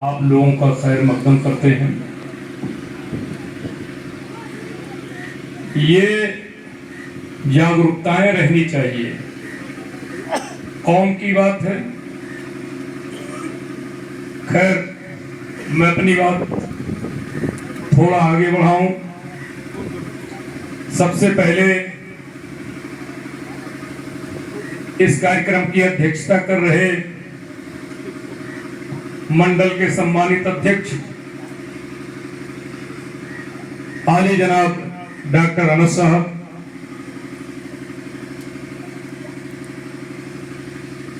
आप लोगों का खैर मकदम करते हैं। ये जागरूकताएं रहनी चाहिए। कौम की बात है। खैर मैं अपनी बात थोड़ा आगे बढ़ाऊं। सबसे पहले इस कार्यक्रम की अध्यक्षता कर रहे मंडल के सम्मानित अध्यक्ष आले जनाब डॉक्टर अनस साहब,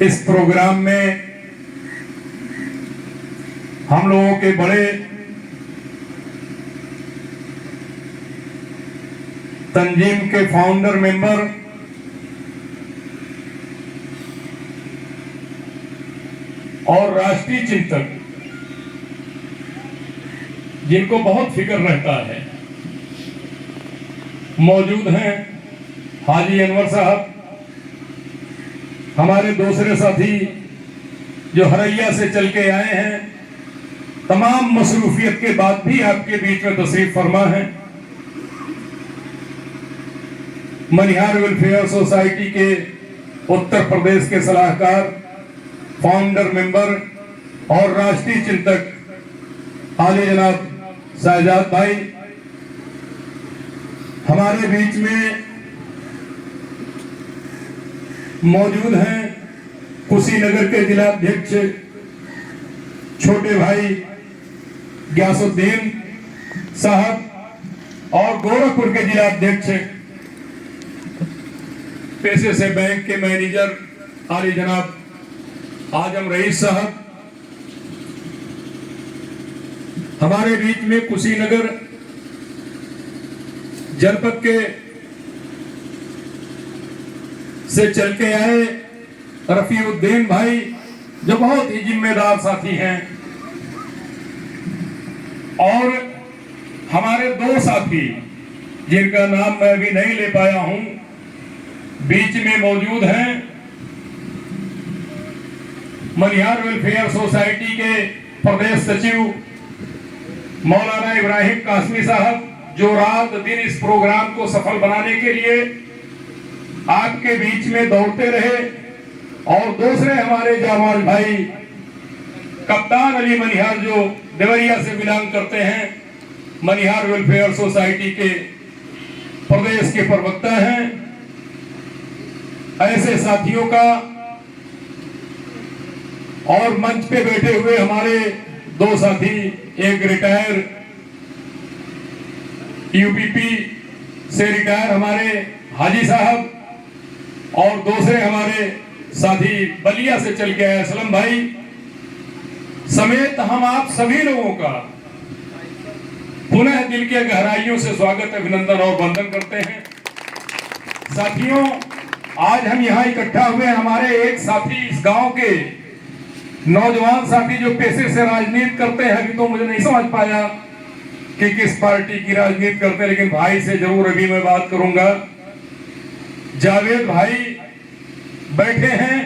इस प्रोग्राम में हम लोगों के बड़े तंजीम के फाउंडर मेंबर और राष्ट्रीय चिंतक जिनको बहुत फिक्र रहता है मौजूद हैं हाजी अनवर साहब, हमारे दूसरे साथी जो हरैया से चल के आए हैं, तमाम मसरूफियत के बाद भी आपके बीच में तशरीफ फरमा है। मनिहार वेलफेयर सोसाइटी के उत्तर प्रदेश के सलाहकार, फाउंडर मेंबर और राष्ट्रीय चिंतक आले जनाब साजाद भाई, हमारे बीच में मौजूद हैं कुशीनगर के जिला अध्यक्ष छोटे भाई ग्यासुद्दीन साहब और गोरखपुर के जिला अध्यक्ष पैसे से बैंक के मैनेजर आले जनाब आजम रईस साहब, हमारे बीच में कुशीनगर जनपद के से चल के आए रफीउद्दीन भाई जो बहुत ही जिम्मेदार साथी हैं, और हमारे दो साथी जिनका नाम मैं अभी नहीं ले पाया हूं, बीच में मौजूद हैं मनिहार वेलफेयर सोसाइटी के प्रदेश सचिव मौलाना इब्राहिम कासमी साहब, जो रात दिन इस प्रोग्राम को सफल बनाने के लिए आपके बीच में दौड़ते रहे, और दूसरे हमारे जामाल भाई कप्तान अली मनिहार जो देवरिया से बिलोंग करते हैं, मनिहार वेलफेयर सोसाइटी के प्रदेश के प्रवक्ता हैं। ऐसे साथियों का और मंच पे बैठे हुए हमारे दो साथी, एक रिटायर यूपीपी से रिटायर हमारे हाजी साहब, और दूसरे हमारे साथी बलिया से चल के आए असलम भाई समेत हम आप सभी लोगों का पुनः दिल के गहराइयों से स्वागत, अभिनंदन और वंदन करते हैं। साथियों, आज हम यहाँ इकट्ठा हुए, हमारे एक साथी इस गांव के नौजवान साथी जो पेशे से राजनीति करते हैं, अभी तो मुझे नहीं समझ पाया कि किस पार्टी की राजनीति करते हैं, लेकिन भाई से जरूर अभी मैं बात करूंगा। जावेद भाई बैठे हैं।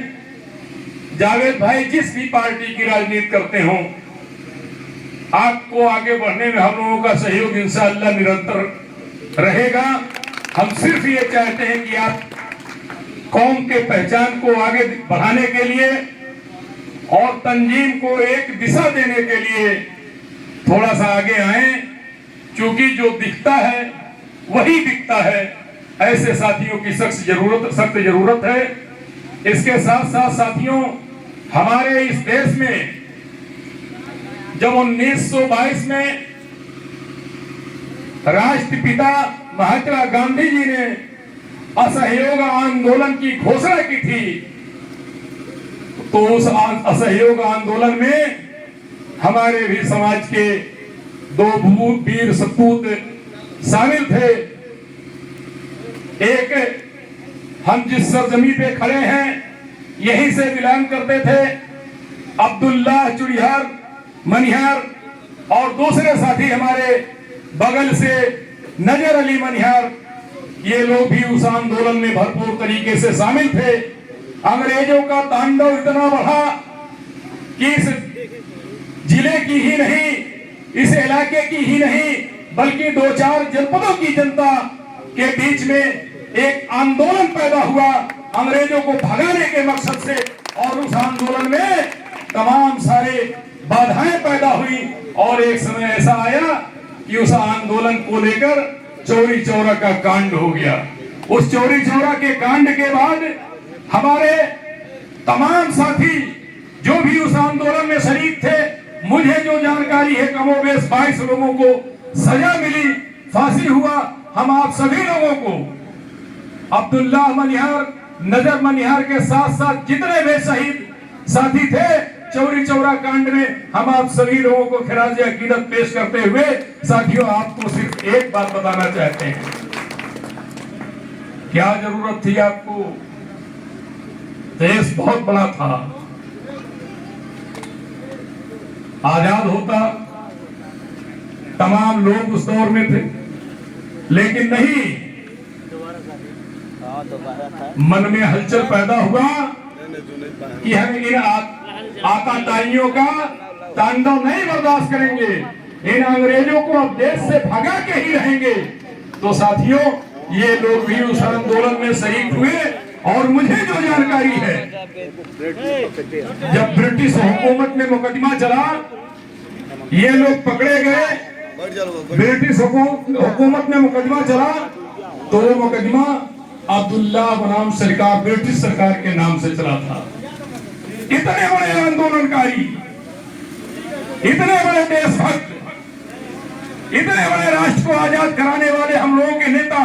जावेद भाई जिस भी पार्टी की राजनीति करते हो, आपको आगे बढ़ने में हम लोगों का सहयोग इंशाअल्लाह निरंतर रहेगा। हम सिर्फ ये चाहते हैं कि आप कौम के पहचान को आगे बढ़ाने के लिए और तंजीम को एक दिशा देने के लिए थोड़ा सा आगे आए, क्योंकि जो दिखता है वही बिकता है। ऐसे साथियों की सख्त जरूरत है। इसके साथ साथ साथियों, हमारे इस देश में जब 1922 में राष्ट्रपिता महात्मा गांधी जी ने असहयोग आंदोलन की घोषणा की थी, तो उस असहयोग आंदोलन में हमारे भी समाज के दो वीर सपूत शामिल थे। एक, हम जिस सरजमी पे खड़े हैं यहीं से बिलोंग करते थे, अब्दुल्ला चुड़ियार मनिहार, और दूसरे साथी हमारे बगल से नजर अली मनिहार, ये लोग भी उस आंदोलन में भरपूर तरीके से शामिल थे। अंग्रेजों का तांडव इतना बढ़ा कि इस जिले की ही नहीं, इस इलाके की ही नहीं, बल्कि 2-4 जनपदों की जनता के बीच में एक आंदोलन पैदा हुआ अंग्रेजों को भगाने के मकसद से। और उस आंदोलन में तमाम सारे बाधाएं पैदा हुई और एक समय ऐसा आया कि उस आंदोलन को लेकर चौरी चौरा का कांड हो गया। उस चौरी चौरा के कांड के बाद हमारे तमाम साथी जो भी उस आंदोलन में शरीक थे, मुझे जो जानकारी है कमोबेश 22 लोगों को सजा मिली, फांसी हुआ। हम आप सभी लोगों को अब्दुल्ला मनिहार, नजर मनिहार के साथ साथ जितने भी शहीद साथी थे चौरी चौरा कांड में, हम आप सभी लोगों को खिराज अकीदत पेश करते हुए साथियों आपको सिर्फ एक बात बताना चाहते हैं। क्या जरूरत थी आपको? देश बहुत बड़ा था, आजाद होता, तमाम लोग उस दौर में थे, लेकिन नहीं, मन में हलचल पैदा हुआ कि हम इन आताताइयों का तांडव नहीं बर्दाश्त करेंगे, इन अंग्रेजों को अब देश से भगा के ही रहेंगे। तो साथियों, ये लोग भी उस आंदोलन में शरीक हुए और मुझे जो जानकारी है, जब ब्रिटिश हुकूमत में मुकदमा चला, ये लोग पकड़े गए, ब्रिटिश हुकूमत में मुकदमा चला, तो वो मुकदमा अब्दुल्ला बनाम सरकार, ब्रिटिश सरकार के नाम से चला था। इतने बड़े आंदोलनकारी, इतने बड़े देशभक्त, इतने बड़े राष्ट्र को आजाद कराने वाले हम लोगों के नेता